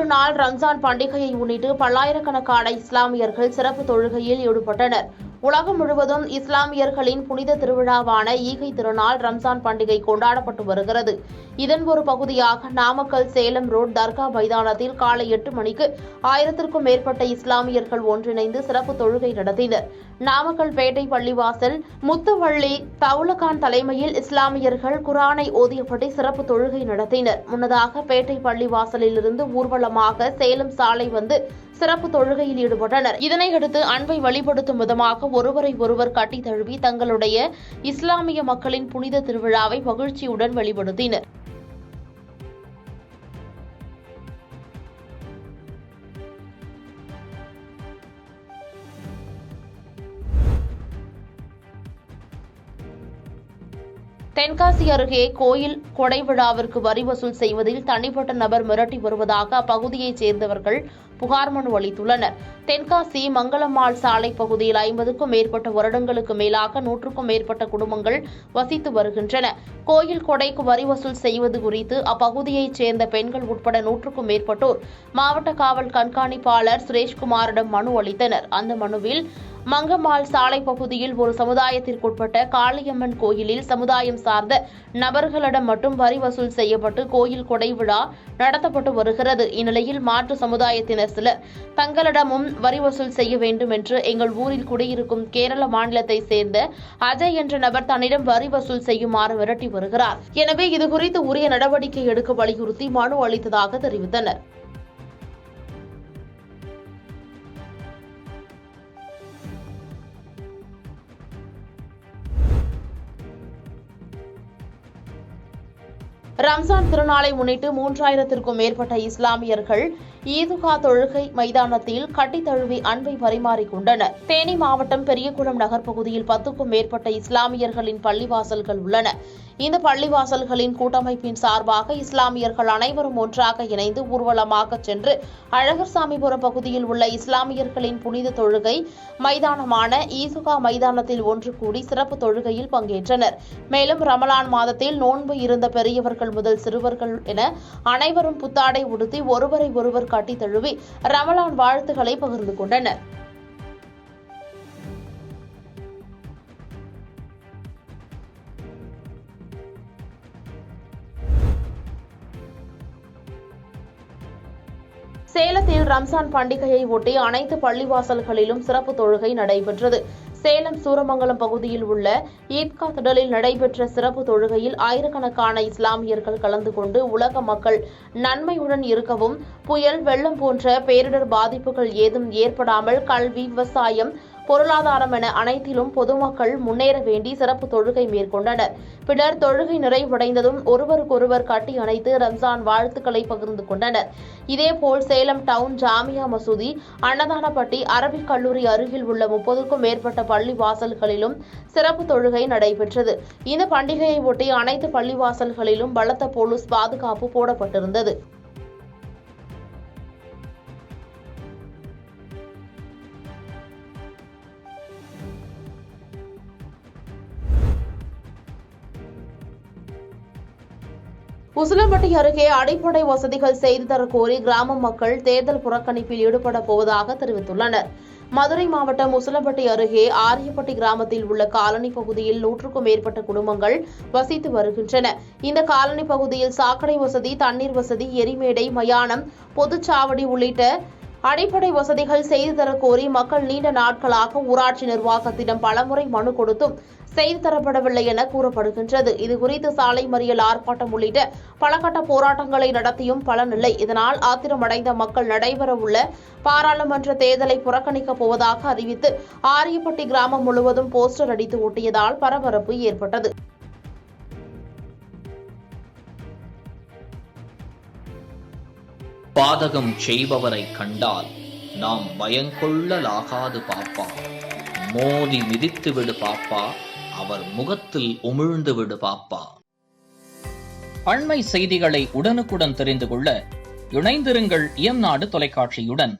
திருநாள் ரம்ஜான் பண்டிகையை முன்னிட்டு பல்லாயிரக்கணக்கான இஸ்லாமியர்கள் சிறப்பு தொழுகையில் ஈடுபட்டனர். உலகம் முழுவதும் இஸ்லாமியர்களின் புனித திருவிழாவான ஈகை திருநாள் ரம்ஜான் பண்டிகை கொண்டாடப்பட்டு வருகிறது. இதன் ஒரு பகுதியாக நாமக்கல் சேலம் ரோட் தர்கா மைதானத்தில் காலை 8 மணிக்கு 1000க்கும் மேற்பட்ட இஸ்லாமியர்கள் ஒன்றிணைந்து சிறப்பு தொழுகை நடத்தினர். நாமக்கல் பேட்டை பள்ளிவாசல் முத்துவள்ளி தவுலகான் தலைமையில் இஸ்லாமியர்கள் குர்ஆனை ஓதியபடி சிறப்பு தொழுகை நடத்தினர். முன்னதாக பேட்டை பள்ளிவாசலிலிருந்து ஊர்வலமாக சேலம் சாலை வந்து சிறப்பு தொழுகையில் ஈடுபட்டனர். இதனையடுத்து அன்பை வெளிப்படுத்தும் விதமாக ஒருவரை ஒருவர் கட்டி தழுவி தங்களுடைய இஸ்லாமிய மக்களின் புனித திருவிழாவை மகிழ்ச்சியுடன் வெளிப்படுத்தினர். தென்காசி அருகே கோயில் கொடை விழாவிற்கு வரி வசூல் செய்வதில் தனிப்பட்ட நபர் மிரட்டி வருவதாக அப்பகுதியைச் சேர்ந்தவர்கள் புகார் மனு அளித்துள்ளனர். தென்காசி மங்களம்மாள் சாலை பகுதியில் 50க்கும் மேற்பட்ட வருடங்களுக்கு மேலாக 100க்கும் மேற்பட்ட குடும்பங்கள் வசித்து வருகின்றன. கோயில் கொடைக்கு வரி வசூல் செய்வது குறித்து அப்பகுதியைச் சேர்ந்த பெண்கள் உட்பட 100க்கும் மேற்பட்டோர் மாவட்ட காவல் கண்காணிப்பாளர் சுரேஷ்குமாரிடம் மனு அளித்தனர். அந்த மனுவில் மங்கம்மாள் சாலை பகுதியில் ஒரு சமுதாயத்திற்குட்பட்ட காளியம்மன் கோயிலில் சமுதாயம் சார்ந்த நபர்களிடம் மட்டும் வரி வசூல் செய்யப்பட்டு கோயில் கொடை விழா நடத்தப்பட்டு வருகிறது. இந்நிலையில் மாற்று சமுதாயத்தினர் சிலர் தங்களிடமும் வரி வசூல் செய்ய வேண்டும் என்று எங்கள் ஊரில் குடியிருக்கும் கேரள மாநிலத்தைச் சேர்ந்த அஜய் என்ற நபர் தன்னிடம் வரி வசூல் செய்யுமாறு மிரட்டி வருகிறார். எனவே இதுகுறித்து உரிய நடவடிக்கை எடுக்க வலியுறுத்தி மனு அளித்ததாக தெரிவித்தனர். ரம்ஜான் திருநாளை முன்னிட்டு 3000க்கும் மேற்பட்ட இஸ்லாமியர்கள் ஈதுகா தொழுகை மைதானத்தில் கட்டி தழுவி அன்பை பரிமாறிக் கொண்டனர். தேனி மாவட்டம் பெரியகுளம் நகர் பகுதியில் 10க்கும் மேற்பட்ட இஸ்லாமியர்களின் பள்ளிவாசல்கள் உள்ளன. இந்த பள்ளிவாசல்களின் கூட்டமைப்பின் சார்பாக இஸ்லாமியர்கள் அனைவரும் ஒன்றாக இணைந்து ஊர்வலமாக சென்று அழகர்சாமிபுரம் பகுதியில் உள்ள இஸ்லாமியர்களின் புனித தொழுகை மைதானமான ஈதுகா மைதானத்தில் ஒன்று கூடி சிறப்பு தொழுகையில் பங்கேற்றனர். மேலும் ரமலான் மாதத்தில் நோன்பு இருந்த பெரியவர்கள் முதல் சிறுவர்கள் என அனைவரும் புத்தாடை உடுத்தி ஒருவரை ஒருவர் கட்டி தழுவி ரமலான் வாழ்த்துக்களை பகிர்ந்து கொண்டனர். சேலத்தில் ரம்ஜான் பண்டிகையை ஒட்டி அனைத்து பள்ளிவாசல்களிலும் சிறப்பு தொழுகை நடைபெற்றது. சேலம் சூரமங்கலம் பகுதியில் உள்ள ஈத்கா திடலில் நடைபெற்ற சிறப்பு தொழுகையில் ஆயிரக்கணக்கான இஸ்லாமியர்கள் கலந்து கொண்டு உலக மக்கள் நன்மையுடன் இருக்கவும், புயல், வெள்ளம் போன்ற பேரிடர் பாதிப்புகள் ஏதும் ஏற்படாமல் கல்வி, விவசாயம், பொருளாதாரம் என அனைத்திலும் பொதுமக்கள் முன்னேற வேண்டி சிறப்பு தொழுகை மேற்கொண்டனர். பின்னர் தொழுகை நிறைவடைந்ததும் ஒருவருக்கொருவர் கட்டி அணைத்து ரம்ஜான் வாழ்த்துக்களை பகிர்ந்து கொண்டனர். இதேபோல் சேலம் டவுன் ஜாமியா மசூதி, அன்னதானப்பட்டி, அரபிக் கல்லூரி அருகில் உள்ள 30க்கும் மேற்பட்ட பள்ளி வாசல்களிலும் சிறப்பு தொழுகை நடைபெற்றது. இந்த பண்டிகையை ஒட்டி அனைத்து பள்ளிவாசல்களிலும் பலத்த போலீஸ் பாதுகாப்பு போடப்பட்டிருந்தது. உசிலம்பட்டி அருகே அடிப்படை வசதிகள் செய்து தரக்கோரி கிராம மக்கள் தேர்தல் புறக்கணிப்பில் ஈடுபட போவதாக தெரிவித்துள்ளனர். மதுரை மாவட்டம் உசிலம்பட்டி அருகே ஆரியப்பட்டி கிராமத்தில் உள்ள காலனி பகுதியில் 100க்கும் மேற்பட்ட குடும்பங்கள் வசித்து வருகின்றன. இந்த காலனி பகுதியில் சாக்கடை வசதி, தண்ணீர் வசதி, எரிமேடை, மயானம், பொதுச்சாவடி உள்ளிட்ட அடிப்படை வசதிகள் செய்து தரக்கோரி மக்கள் நீண்ட நாட்களாக ஊராட்சி நிர்வாகத்திடம் பலமுறை மனு கொடுத்தும் செய்து தரப்படவில்லை என கூறப்படுகின்றது. இதுகுறித்து சாலை மறியல், ஆர்ப்பாட்டம் உள்ளிட்ட பல கட்ட போராட்டங்களை நடத்தியும் பலனில்லை. இதனால் ஆத்திரமடைந்த மக்கள் நடைபெறவுள்ள பாராளுமன்ற தேர்தலை புறக்கணிக்கப் போவதாக அறிவித்து ஆரியப்பட்டி கிராமம் முழுவதும் போஸ்டர் அடித்து ஒட்டியதால் பரபரப்பு ஏற்பட்டது. பாதகம் செய்பவரை கண்டால் நாம் பயங்கொள்ளலாகாது பாப்பா, மோதி மிதித்து விடு பாப்பா, அவர் முகத்தில் உமிழ்ந்து விடு பாப்பா. அண்மை செய்திகளை உடனுக்குடன் தெரிந்து கொள்ள இணைந்திருங்கள் இயம்நாடு தொலைக்காட்சியுடன்.